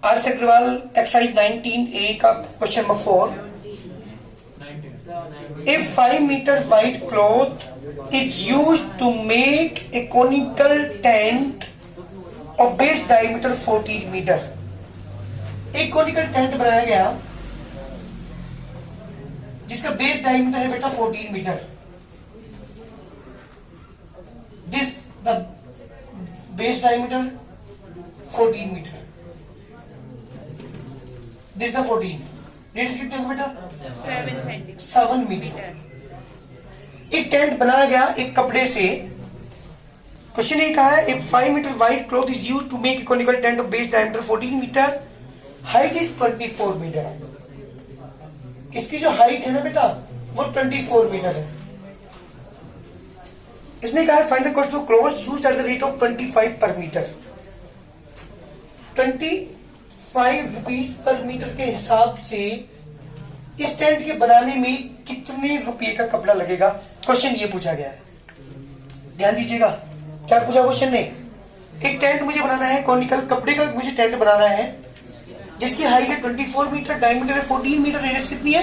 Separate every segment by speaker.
Speaker 1: Are Agarwal exercise 19A का question number 4। If 5 meter wide cloth is used to make a conical tent of base diameter 14 meter, एक conical tent बनाया गया जिसका base diameter है बेटा 14 metre. This the base diameter 14 metre, this the 14, radius कितने होगा बेटा 7 मीटर। एक टेंट बनाया गया एक कपड़े से। क्वेश्चन ये कहा है if 5 metre wide cloth is used to make a conical tent of base diameter 14 metre, height is 24 metre. इसकी जो हाइट है ना बेटा वो 24 मीटर है। इसने कहा find the cost of cloth used at the rate of 25 पर मीटर। 25 रुपीज पर मीटर के हिसाब से इस टेंट के बनाने में कितने रुपए का कपड़ा लगेगा, क्वेश्चन ये पूछा गया है। ध्यान दीजिएगा क्या पूछा क्वेश्चन ने। एक टेंट मुझे बनाना है, कॉनिकल कपड़े का मुझे टेंट बनाना है जिसकी हाइट है 24 मीटर, डायमीटर है 14 मीटर, रेडियस कितनी है।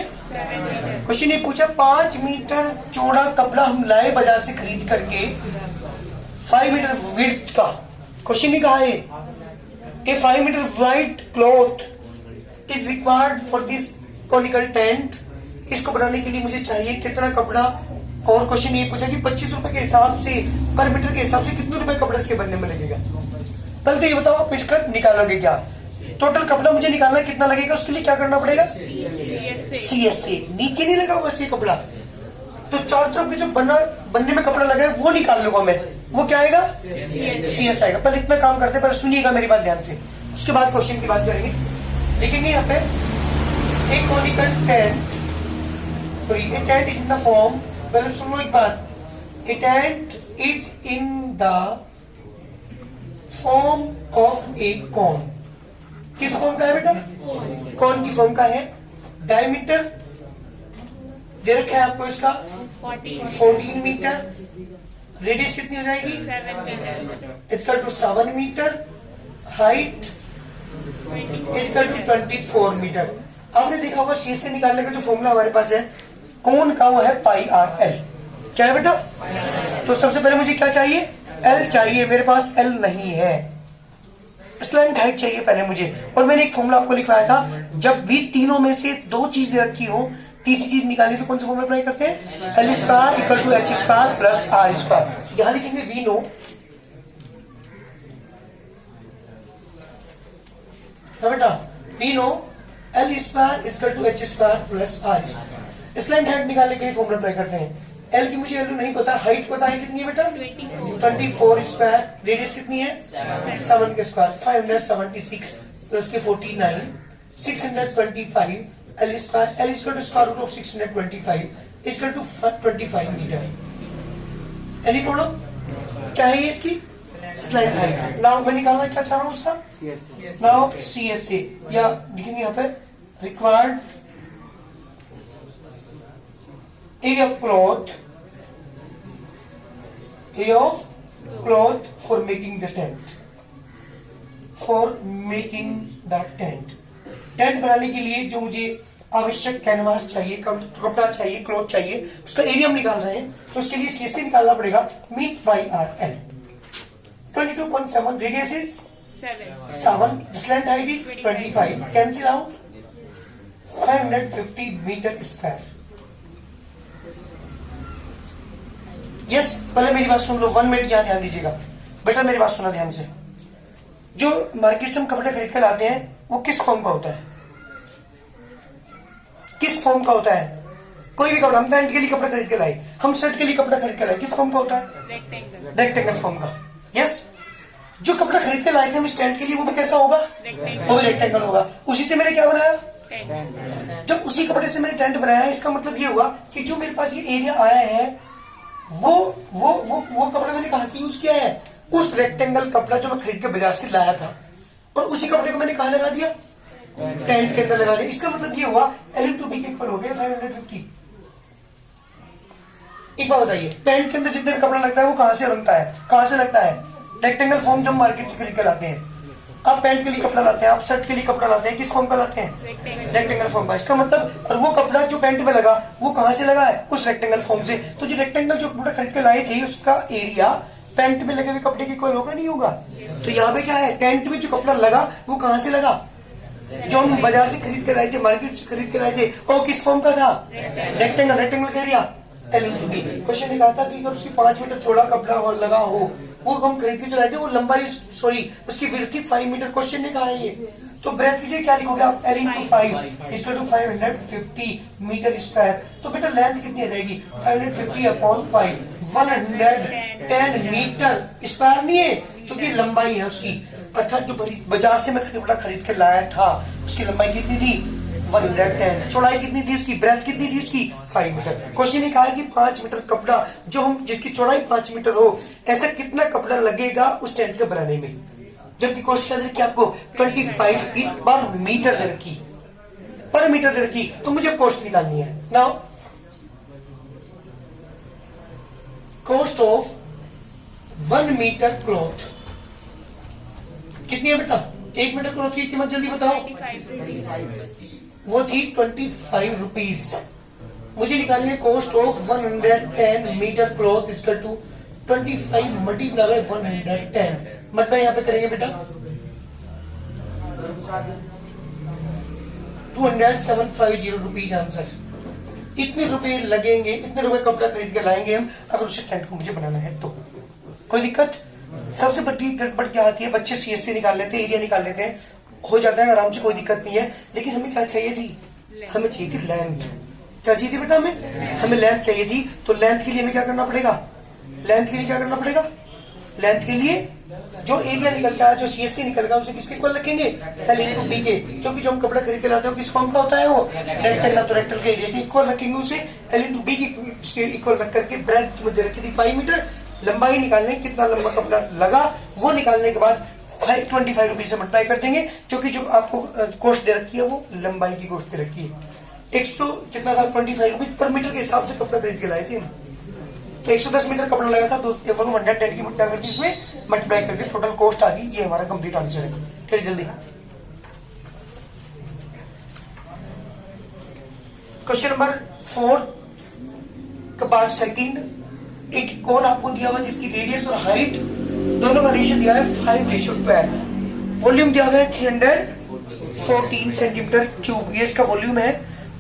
Speaker 1: क्वेश्चन ये पूछा 5 मीटर चौड़ा कपड़ा हम लाए बाजार से खरीद करके 5 मीटर विड्थ का। क्वेश्चन ये कहा है A 5 meter wide cloth is required for this conical tent। इसको बनाने के लिए मुझे चाहिए कितना कपड़ा, और क्वेश्चन ये पूछा कि 25 रुपए के हिसाब से पर मीटर के हिसाब से कितने रुपए कपड़ा इसके बनने में लगेगा। पहले तो ये बताओ आप इसका निकालोगे क्या, टोटल कपड़ा मुझे निकालना है कितना लगेगा, उसके लिए क्या करना पड़ेगा CSA। नीचे नहीं लगा हुआ ये कपड़ा, तो चारों तरफ जो बनने में कपड़ा लगा है वो निकाल लूंगा मैं, वो क्या आएगा CS आएगा। पहले इतना काम करते, पर सुनिएगा मेरी बात ध्यान से, उसके बाद क्वेश्चन की बात करेंगे। लेकिन यहाँ पे एक conical tent, sorry a tent is in the form, पहले सुन लो एक बात, a tent is in the form of a cone. किस फॉर्म का है बेटा, कॉन की फॉर्म का है। डायमीटर दे रखा है आपको इसका 14 मीटर, रेडियस कितनी हो जाएगी 7 metre, height equal to 24 metre. आपने देखा होगा शीट से निकालने का जो फॉर्मूला हमारे पास है कौन का, वो है पाई आर एल। क्या है बेटा, तो सबसे पहले मुझे क्या चाहिए, एल चाहिए, मेरे पास एल नहीं है। स्लैंट हाइट चाहिए पहले मुझे, और मैंने एक फॉर्मूला आपको लिखवाया था, जब भी तीनों में से दो चीज दे रखी हो, तीसरी चीज निकालनी तो कौन सा फॉर्मूला अप्लाई करते हैं, L square equal to H square plus R square. यहां लिखेंगे वी नो, बेटा we know L square equal to H square plus R square. Slant height निकालने के लिए फॉर्मूला अप्लाई करते हैं। एल की मुझे वैल्यू नहीं पता, हाइट पता है कितनी है बेटा 24 स्क्वायर, रेडियस कितनी है 7 के स्क्वायर, 576 प्लस के 49, 625 L square, L equal to square root of 625 equal to 25 metre. Any problem, क्या है ये इसकी स्लैंट हाइट। नाउ मैं निकालना क्या चाह रहा हूँ उसका, नाउ CSA, या लिखेंगे यहाँ पे required area of cloth for making the tent, tent बनाने के लिए जो मुझे आवश्यक कैनवास चाहिए, कपड़ा चाहिए, क्लॉथ चाहिए, उसका एरिया हम निकाल रहे हैं, तो उसके लिए CSA निकालना पड़ेगा, means by R L. 22.7, radius is 7, slant height is 25, cancel out 550 metre square. Yes, पहले मेरी बात सुन लो, 1 मिनट यहाँ ध्यान दीजिएगा बेटा, मेरी बात सुना ध्यान से। जो मार्केट से हम कपड़े खरीद कर लाते हैं वो किस फॉर्म का होता है, किस फॉर्म का होता है, कोई भी कपड़ा, हम पैंट के लिए कपड़ा खरीद के लाए, हम शर्ट के लिए कपड़ा खरीद के लाए, किस फॉर्म का होता है, रेक्टेंगल फॉर्म का। यस, जो कपड़ा खरीद के लाए थे हम इस टेंट के लिए वो भी कैसा होगा, वो भी रेक्टेंगल होगा। उसी से मैंने क्या बनाया, जब उसी कपड़े से मैंने टेंट बनाया, इसका मतलब ये हुआ कि जो मेरे पास ये एरिया आया है वो कपड़ा मैंने कहां से यूज किया है, उस रेक्टेंगल कपड़ा जो मैं खरीद के बाजार से लाया था, और उसी कपड़े को मैंने कहां लगा दिया, टेंट के अंदर लगा दिया। इसका मतलब ये हुआ L टू B के इक्वल हो गया 550। एक बात बताइए, पेंट के अंदर जितने भी कपड़ा लगता है वो कहां से बनता है, कहां से लगता है, रेक्टेंगल फॉर्म जो मार्केट से खरीद के लाते हैं, आप पैंट के लिए कपड़ा लाते हैं, आप शर्ट के लिए कपड़ा लाते हैं, किस फॉर्म का लाते हैं? रेक्टेंगल फॉर्म का। इसका मतलब, और वो कपड़ा जो पैंट में लगा वो कहां से लगा है? उस रेक्टेंगल फॉर्म से। तो जो रेक्टेंगल जो कपड़ा खरीद के लाए थे उसका एरिया पैंट में लगे हुए कपड़े के इक्वल होगा नहीं होगा? तो यहाँ पे क्या है, टेंट में जो कपड़ा लगा वो कहां से लगा? जो हम बाजार से खरीद के लाए थे, मार्केट से खरीद के लाए थे, वो किस फॉर्म का था? रेक्टेंगल। रेक्टेंगल का area L into B। Question निकाला था कि उसकी 5 मीटर चौड़ा कपड़ा और लगा हो, वो हम खरीद के चलाए थे, वो लंबाई सॉरी उसकी विड्थ थी 5 मीटर। क्वेश्चन ने कहा है ये, तो ब्रेथ की क्या लिखोगे आप? L into 5 equal to 550 metre square. तो बेटा लेंथ कितनी आ जाएगी? 550 अपॉन 5, 110 मीटर स्क्वायर नहीं है, क्योंकि तो लंबाई है उसकी। अर्थात जो बाजार से मैं कपड़ा खरीद के लाया था उसकी लंबाई कितनी थी? 110। चौड़ाई कितनी थी उसकी? ब्रेथ कितनी थी उसकी? 5 मीटर। क्वेश्चन ने कहा है कि 5 मीटर कपड़ा जो हम जिसकी चौड़ाई 5 मीटर हो, ऐसा कितना कपड़ा लगेगा उस टेंट के बनाने में? जबकि कॉस्ट क्या दे रखी आपको? 25 रुपीज पर मीटर दे रखी, पर मीटर दे रखी। तो मुझे कॉस्ट निकालनी है। Now cost of 1 metre cloth कितनी है बेटा? 1 मीटर क्लॉथ की कीमत जल्दी बताओ। वो थी 25 रुपीज। मुझे निकालनी है cost of 110 metre cloth equal to 25 multiply by 110। मतलब यहाँ पे करेंगे बेटा 2750 रुपीज आंसर। इतने रुपए लगेंगे, इतने रुपए कपड़ा खरीद के लाएंगे हम, अगर उस टेंट को मुझे बनाना है तो। कोई दिक्कत? सबसे बड़ी गड़बड़ क्या आती है, बच्चे CSC निकाल लेते हैं, एरिया निकाल लेते हैं, हो जाता है आराम से, कोई दिक्कत नहीं है। लेकिन हमें क्या चाहिए थी? हमें चाहिए थी लेंथ। क्या चाहिए थी बेटा? हमें लेंथ चाहिए थी। तो लेंथ के लिए हमें क्या करना पड़ेगा? लेंथ के लिए क्या करना पड़ेगा? लेंथ के लिए जो एरिया निकल गया, जो CSC निकल गया, उसे किसके इक्वल रखेंगे? L into B के। क्योंकि जो हम कपड़ा खरीद के लाते हैं किस फॉर्म का होता है? वो रेक्टेंगल। तो रेक्टेंगल के एरिया के इक्वल रखेंगे उसे, L into B के इक्वल रख करके ब्रेथ में दे रखी थी 5 मीटर। लंबाई निकालने, कितना लंबा कपड़ा लगा वो निकालने के बाद 25 रुपीज से मल्टीप्लाई कर देंगे, क्योंकि जो आपको कॉस्ट दे रखी है वो लंबाई की कॉस्ट दे रखी है। 100 कितना था? 25 रुपीज पर मीटर के हिसाब से कपड़ा खरीद के लाए थे हम। तो 110 मीटर कपड़ा लगा था, तो 110 की मल्टीप्लाई करके इसमें मल्टीप्लाई करके टोटल कॉस्ट आ गई। ये हमारा कंप्लीट आंसर है। फिर जल्दी क्वेश्चन नंबर 4 का पार्ट सेकंड। एक कोन आपको दिया हुआ जिसकी रेडियस और हाइट दोनों का रेशियो दिया है 5:12। वॉल्यूम दिया हुआ है 314 सेंटीमीटर क्यूब। ये इसका वॉल्यूम है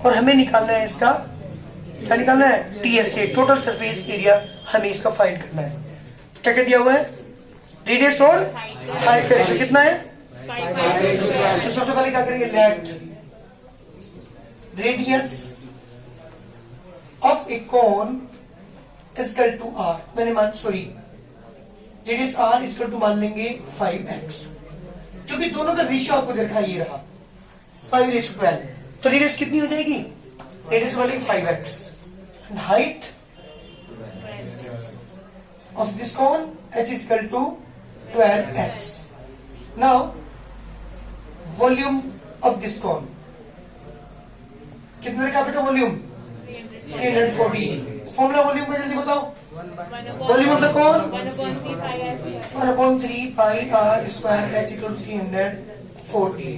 Speaker 1: और हमें निकालना है इसका, क्या निकालना है? TSA, total surface area. हमें इसका फाइंड करना है। क्या क्या दिया हुआ है? रेडियस और हाइट का रेशियो कितना है? तो सबसे पहले क्या करेंगे? Let radius of a cone equal to R। मैंने मान sorry radius R equal to मान लेंगे 5x, क्योंकि दोनों का रेशियो आपको देखा ये रहा 5:12। तो रेडियस कितनी हो जाएगी? रेडियस वाली 5x। Height of this cone h equal to 12x। Now volume of this cone कितना का बेटा? वॉल्यूम 340। फॉर्मूला वॉल्यूम का जल्दी बताओ। Volume of the cone 1/3 pi r square h equal 340।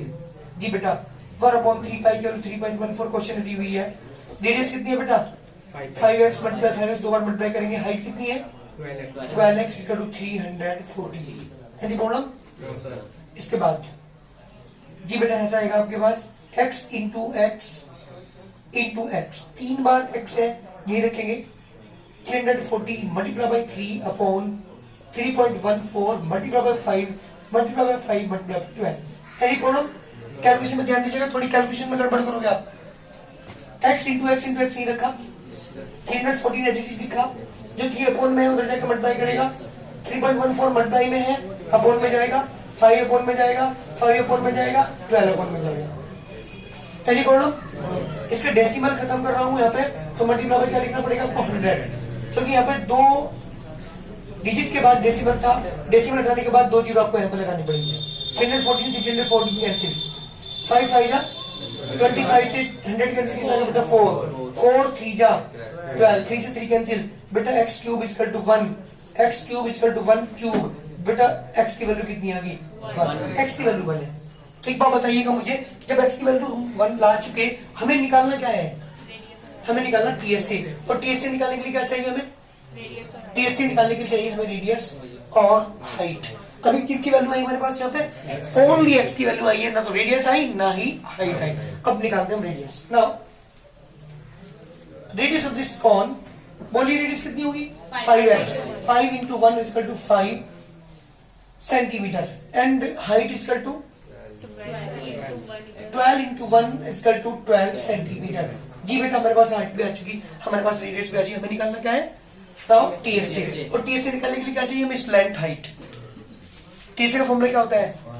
Speaker 1: जी बेटा 1/3 पाई इक्वल 3.14 क्वेश्चन दी हुई है। रेडियस कितनी है बेटा? 5x मल्टीप्लाई 5x, 2 बार मल्टीप्लाई करेंगे। हाइट कितनी है? 12x equal to 340। Any problem? No sir. इसके बाद जी बेटा ऐसा आएगा आपके पास x इंटू x 3 बार x है, ये रखेंगे। 340 multiply by 3 upon 3.14 multiply by 5 multiply by 5 multiply by 12। Any problem? Calculation में ध्यान दीजिएगा, थोड़ी कैलकुलेशन में गड़बड़ करोगे आप। x इंटू x नहीं रखा, 314 एच लिखा, जो 3 अपॉन में है उधर जाकर मल्टीप्लाई करेगा। 3.14 मल्टीप्लाई में है, अपॉन में जाएगा, 5 अपॉन में जाएगा, 5 अपॉन में जाएगा, 12 अपॉन में जाएगा। Any problem? इसके डेसिमल खत्म कर रहा हूं यहाँ पे, तो मल्टीप्लाई बाय क्या लिखना पड़ेगा आपको? 100, क्योंकि यहाँ पे 2 डिजिट के बाद डेसिमल था, डेसिमल हटाने के बाद 2 जीरो आपको यहाँ पे लगानी पड़ेगी। 314 कैंसिल, 5 5 जा 25 से 100 कैंसिल कितना है बेटा? 4 3 जा 12, 3 से 3 कैंसिल बेटा। x cube equal to 1, x cube equal to 1 cube बेटा x की वैल्यू कितनी आ गई 1, x की वैल्यू 1 है। तो एक बार बताइएगा मुझे, जब x की वैल्यू 1 ला चुके, हमें निकालना क्या है? हमें निकालना TSA, और TSA निकालने के लिए क्या चाहिए हमें? TSA निकालने के लिए चाहिए हमें रेडियस और हाइट। अभी किसकी वैल्यू आई हमारे पास यहाँ पे? ओनली x की वैल्यू आई है, ना तो रेडियस आई ना ही हाइट आई। अब निकालते हैं हम radius. Now radius of this cone, बोलिए रेडियस कितनी होगी? 5x। 5 into 1 is equal to 5 centimetre, and height is equal to 12 into 1 is equal to 12 centimetre. जी बेटा हमारे पास हाइट भी आ चुकी, हमारे पास रेडियस भी आ चुकी, हमें निकालना क्या है? नाउ TSA, और TSA निकालने के लिए क्या चाहिए हमें? Slant height. TSA का फॉर्मूला क्या होता है?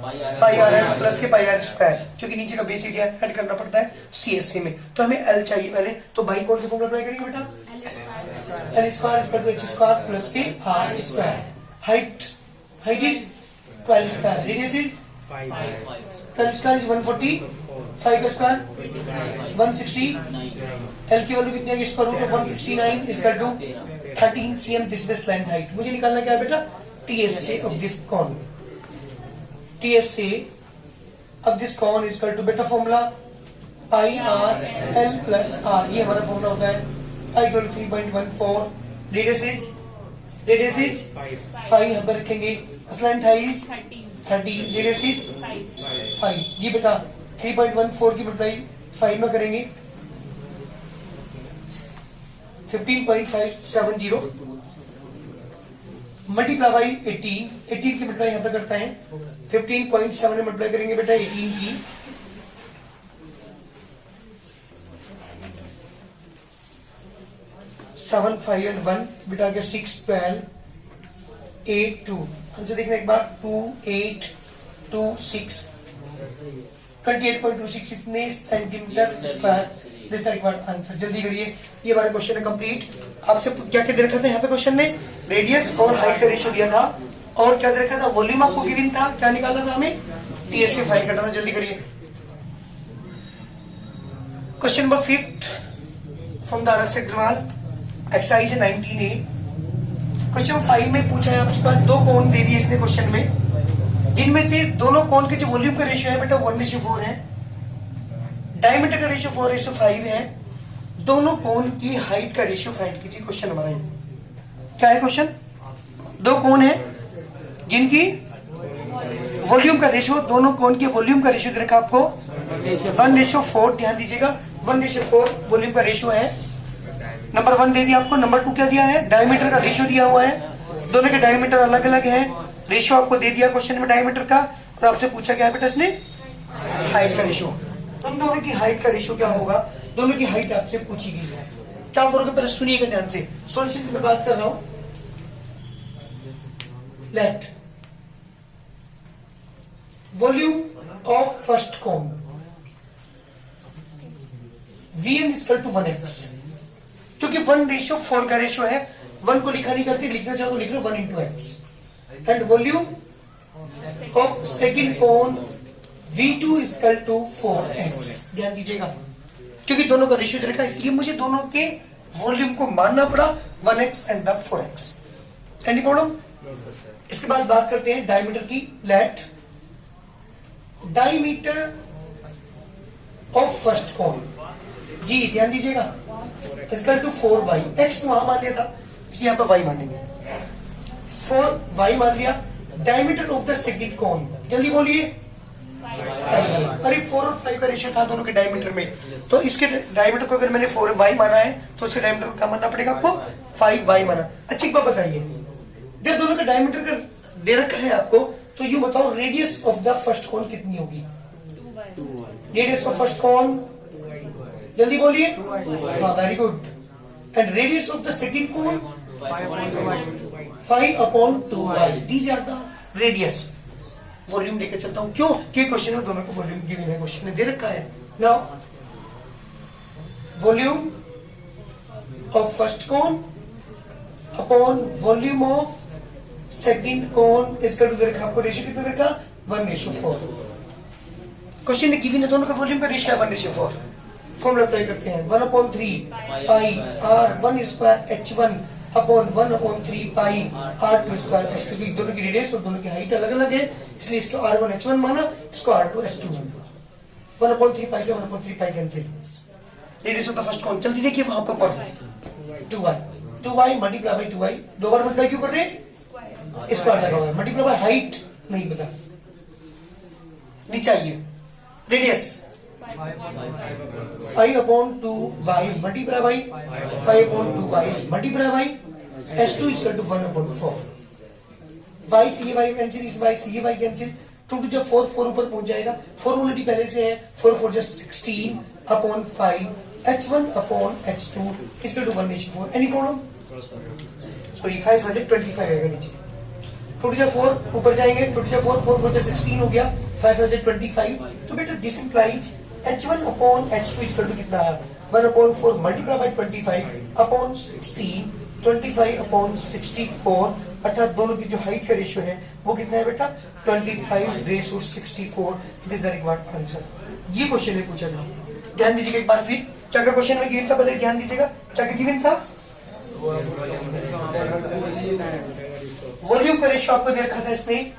Speaker 1: पाई आर एन प्लस के पाई आर स्क्वायर, क्योंकि नीचे का बेस एरिया ऐड करना पड़ता है CSA में, तो हमें L चाहिए पहले। तो बाई कौन सा फॉर्मूला अप्लाई करेंगे बेटा? L square equal to H square plus के R square. Height is 12 square, radius is 12 square is 140, 5 का स्क्वायर 160, L की वैल्यू कितनी है? Square root of 169 is equal to 13 cm। This is slant height. मुझे निकालना क्या है बेटा? TSA of this cone. TSA of this cone is equal to बेटा formula pi R L plus R, ये हमारा फॉर्मूला होता है। Pi equal to 3.14, radius is 5 यहाँ पर रखेंगे, slant height is 30, radius is 5। जी बेटा 3.14 की मल्टीप्लाई 5 में करेंगे 15.570 मल्टीप्लाई बाई 18 की मल्टीप्लाई यहाँ पे करता है 15.7 में मल्टीप्लाई करेंगे बेटा 18 की 7 5 and 1 बेटा आ गया 6 12 8 2। आंसर देखना एक बार 2 8 2 6 28.26 इतने centimetre square. This required answer. जल्दी करिए, ये हमारा क्वेश्चन है कंप्लीट। आपसे क्या क्या दे रखा था यहाँ पे क्वेश्चन में? रेडियस और हाइट का रेशियो दिया था, और क्या दे रखा था? वॉल्यूम आपको गिवन था, क्या निकालना था हमें? TSA फाइंड करना था। जल्दी करिए। Question number 5 from the RS exam exercise 19A। Question 5 में पूछा है आपके पास दो कोण दे दिए इसने क्वेश्चन में, जिनमें से दोनों कोण के जो वॉल्यूम का रेशियो है बेटा 1:4 है, डायमीटर का रेशियो 4:5 है। दोनों कोण की हाइट का रेशियो फाइंड कीजिए। क्वेश्चन हमारा है, क्या है क्वेश्चन? दो कोण है जिनकी वॉल्यूम का रेशियो, दोनों कोण के वॉल्यूम का रेशियो देखा आपको 1:4। ध्यान दीजिएगा 1:4 वॉल्यूम का रेशियो है। नंबर 1 दे दिया आपको, नंबर 2 क्या दिया है? डायमीटर का रेशियो दिया हुआ है। दोनों के डायमीटर अलग अलग है, रेशियो आपको दे दिया क्वेश्चन में डायमीटर का, और आपसे पूछा क्या है बेटा इसने? हाइट का रेशियो। उन दोनों की हाइट का रेशियो क्या होगा? दोनों की हाइट आपसे पूछी गई है। क्या करोगे पहले सुनिएगा ध्यान से, सॉल्यूशन की मैं बात कर रहा हूं। Let volume of first cone Vn is equal to 1x, क्योंकि 1:4 का रेशियो है। 1 को लिखा नहीं करते, लिखना चाहो तो लिख लो 1 into x। And volume of second cone V2 is equal to 4x। ध्यान दीजिएगा, क्योंकि दोनों का रेशियो देखा, इसलिए मुझे दोनों के वॉल्यूम को मानना पड़ा 1x and the 4x। Any problem? इसके बाद बात करते हैं डायमीटर की। लेट डायमीटर ऑफ फर्स्ट कोन, जी ध्यान दीजिएगा, इक्वल टू 4y। x वहां मान लिया था, इसलिए यहां पर y मानेंगे। 4y मान लिया। डायमीटर ऑफ द सेकंड कोन, जल्दी बोलिए। अरे 4 और 5 का रेशियो था दोनों के डायमीटर में, तो इसके डायमीटर को अगर मैंने 4y माना है तो उसके डायमीटर को क्या मानना पड़ेगा आपको? 5y माना। अच्छी बात बताइए, जब दोनों का डायमीटर का दे रखा है आपको, तो यूं बताओ radius of the first cone कितनी होगी? रेडियस ऑफ फर्स्ट कोन, जल्दी बोलिए। हाँ very good. And radius of the second cone 5/2y। These are the radius. Volume लेकर चलता हूं, क्यों? क्योंकि क्वेश्चन में दोनों को वॉल्यूम गिवन है, क्वेश्चन में दे रखा है। Now volume of first cone upon volume of second cone इसका दे रखा आपको, रेशियो कितना देखा? 1:4। क्वेश्चन में गिवन है दोनों का वॉल्यूम का रेशियो 1:4। फॉर्मूला अप्लाई करते हैं 1/3 पाई r 1 स्क्वायर h1 अपॉन 1/3 पाई r2 स्क्वायर h2, की दोनों की रेडियस और दोनों की हाइट अलग अलग है, इसलिए इसको r1 h1 माना, इसको r2 h2 माना। 1/3 पाई से 1/3 pi cancel, radius of the first cone. जल्दी देखिए वहां पर 2y मल्टीप्लाई बाई 2y, दो बार मल्टीप्लाई क्यों कर रहे हैं, स्क्वायर लगा हुआ है, मल्टीप्लाई बाय हाइट नहीं पता, नीचे आइए, radius 5/2y multiply by 5/2y multiply by h2 equal to 1/4। y से ये y कैंसिल, इस y से ये y कैंसिल, 2 to 4, 4 ऊपर पहुंच जाएगा, 4 ऑलरेडी पहले से है, 4 4 just 16/5 h1/h2 equal to 1/4। Any problem? Sorry 525 आएगा नीचे, 2 to 4 ऊपर जाएंगे, 2 to 4 4 4 16 हो गया, 525। तो बेटा this implies h1/h2 equal to कितना है, 1/4 मल्टीप्लाई बाई 25/16, 25/64, अर्थात दोनों की जो हाइट का रेशियो है वो कितना है बेटा, 25/64। This is the required answer. ये क्वेश्चन में पूछा था, ध्यान दीजिएगा एक बार फिर, क्या क्या क्वेश्चन में गिवन था, पहले ध्यान दीजिएगा क्या क्या गिवन था। वॉल्यूम का रेशियो आपको दे रखा था इसने,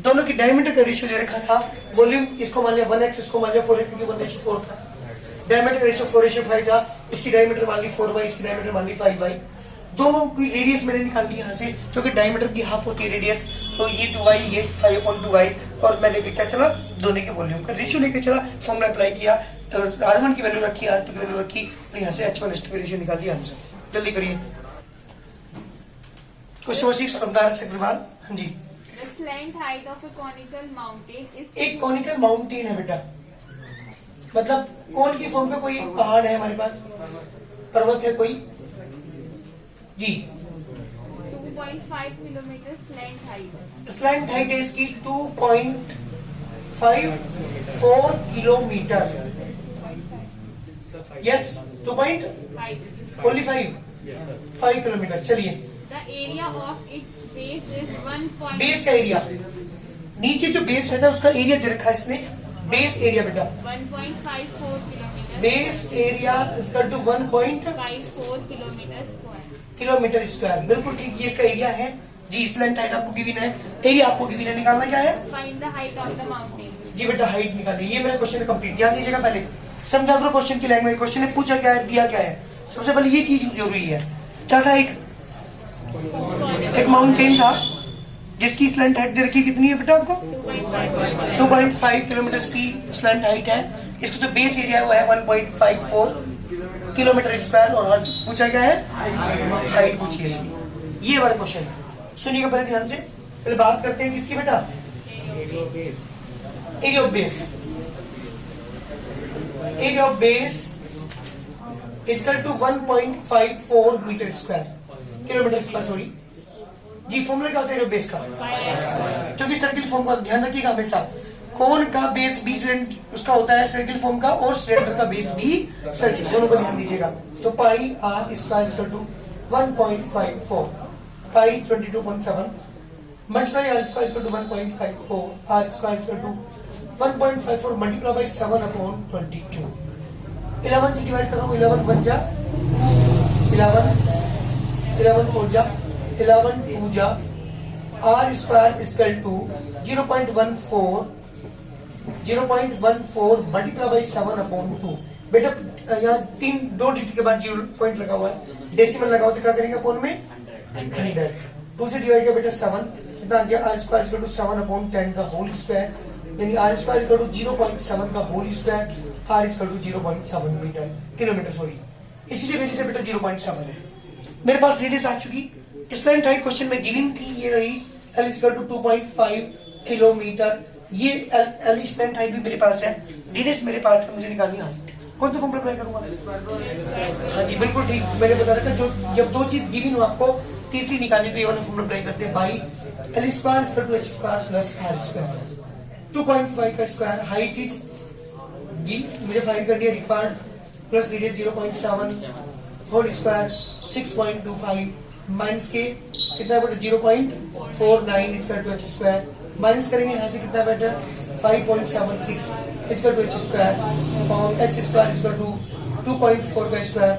Speaker 1: दोनों की डायमीटर का रेशियो दे रखा था, वॉल्यूम इसको मान लिया 1x, इसको मान लिया 4x क्योंकि 1/4 था, डायमीटर का रेशियो 4/5 था, इसकी डायमीटर मान ली 4y, इसकी डायमीटर मान ली 5y, दोनों की रेडियस मैंने निकाल ली यहाँ से, क्योंकि डायमीटर की हाफ होती है रेडियस, तो ये 2y ये 5/2y, और मैंने क्या चला, दोनों के वॉल्यूम का रेशियो लेके चला, फॉर्मूला अप्लाई किया, r1 की वैल्यू रखी, r2 की वैल्यू रखी, और यहाँ से h1h2 की रेशियो निकाल दिया आंसर। जल्दी करिए क्वेश्चन नंबर 6 रमदार से अग्रवाल। हाँ जी,
Speaker 2: The slant height of a conical mountain is
Speaker 1: एक कॉनिकल माउंटेन है बेटा, मतलब कोन की फॉर्म का कोई पहाड़ है हमारे पास, पर्वत है कोई जी,
Speaker 2: 2.5 kilometre slant height.
Speaker 1: Slant height है इसकी 2.54 किलोमीटर, यस 2.5 ओनली 5 किलोमीटर। चलिए
Speaker 2: The area of its base is 1.
Speaker 1: Base का एरिया, नीचे जो बेस रहता है उसका एरिया दे रखा है इसने, बेस एरिया बेटा,
Speaker 2: 1.54 kilometre,
Speaker 1: base area equal to
Speaker 2: 54
Speaker 1: kilometre square, बिल्कुल ठीक, ये इसका एरिया है जी। स्लैंट हाइट आपको गिवन है, एरिया आपको गिवन है, निकालना क्या है,
Speaker 2: Find the height of the mountain.
Speaker 1: जी बेटा हाइट निकालिए। ये मेरा क्वेश्चन कंप्लीट, ध्यान दीजिएगा, पहले समझा करो क्वेश्चन की लैंग्वेज, क्वेश्चन ने पूछा क्या है, दिया क्या है। सबसे पहले ये चीज जरूरी है, क्या था, एक माउंटेन था जिसकी स्लैंट हाइट दे रखी, कितनी है बेटा आपको, 2.5 किलोमीटर की स्लैंट हाइट है, इसका जो बेस एरिया है वो है 1.54 किलोमीटर स्क्वायर, और पूछा क्या है, हाइट पूछी है इसकी। ये वाला क्वेश्चन है, सुनिएगा पहले ध्यान से, पहले बात करते हैं किसकी बेटा, area of base, area of base equal to 1.54 metre square, kilometre square sorry जी। फॉर्मूला क्या होता है बेस का, क्योंकि सर्किल फॉर्म का ध्यान रखिएगा हमेशा, कोन का बेस भी उसका होता है सर्किल फॉर्म का, और सिलेंडर का बेस भी सर्किल, दोनों को ध्यान दीजिएगा। तो pi R square equal to 1.54, pi 22.7 multiply R square equal to 1.54, R square equal to 1.54 multiply by 7/22। 11 से डिवाइड करो, 11 1 जा 11, 11 4 जा 11 2 जा, R square equal to 0.14 multiply by 7/2। बेटा यहाँ 2 डिजिट के बाद 0 पॉइंट लगा हुआ है, डेसिमल लगा हुआ, तो क्या करेंगे अपोन में 100, 2 से डिवाइड किया बेटा 7, कितना आ गया, आर स्क्वायर इक्वल टू 7/10 का होल स्क्वायर, यानी आर स्क्वायर इक्वल टू 0.7 का whole square, R equal to 0.7 metre kilometre sorry, इसी वजह से बेटा 0.7 है। मेरे पास रेडियस आ चुकी, स्लैंट हाइट क्वेश्चन में गिवन थी, ये रही एल इक्वल टू 2.5 किलोमीटर, ये एल स्लैंट हाइट भी मेरे पास है, रेडियस मेरे पास है, मुझे निकालनी है हाइट। कौन सा फॉर्मूला अप्लाई करूंगा, हाँ जी बिल्कुल ठीक, मैंने बता रखा, जो जब दो चीज गिवन हो आपको तीसरी निकालनी, तो ये वाला फॉर्मूला अप्लाई करते हैं, by L square equal to H square plus R square, 2.5 का स्क्वायर, हाइट इज मुझे फाइंड करनी है required, plus radius 0.7 whole square 6.25 minus के कितना बेटा 0.49 इसका टू एच स्क्वायर, माइनस करेंगे यहाँ से कितना बेटा 5.76 इसका टू एच स्क्वायर, और एच स्क्वायर इसका टू 2.4 का स्क्वायर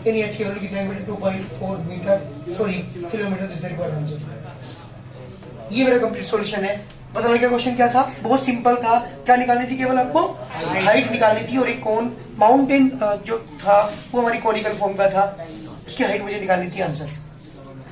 Speaker 1: इन एच की वैल्यू कितना है बेटा 2.4 metre sorry kilometre is the required answer. ये मेरा कंप्लीट सॉल्यूशन है। पता लगा क्वेश्चन क्या था? बहुत सिंपल था। क्या निकालनी थी? केवल आपको हाइट निकालनी थी और एक कोन माउंटेन जो था वो हमारी कोनिकल फॉर्म का था, उसकी हाइट मुझे निकालनी थी आंसर।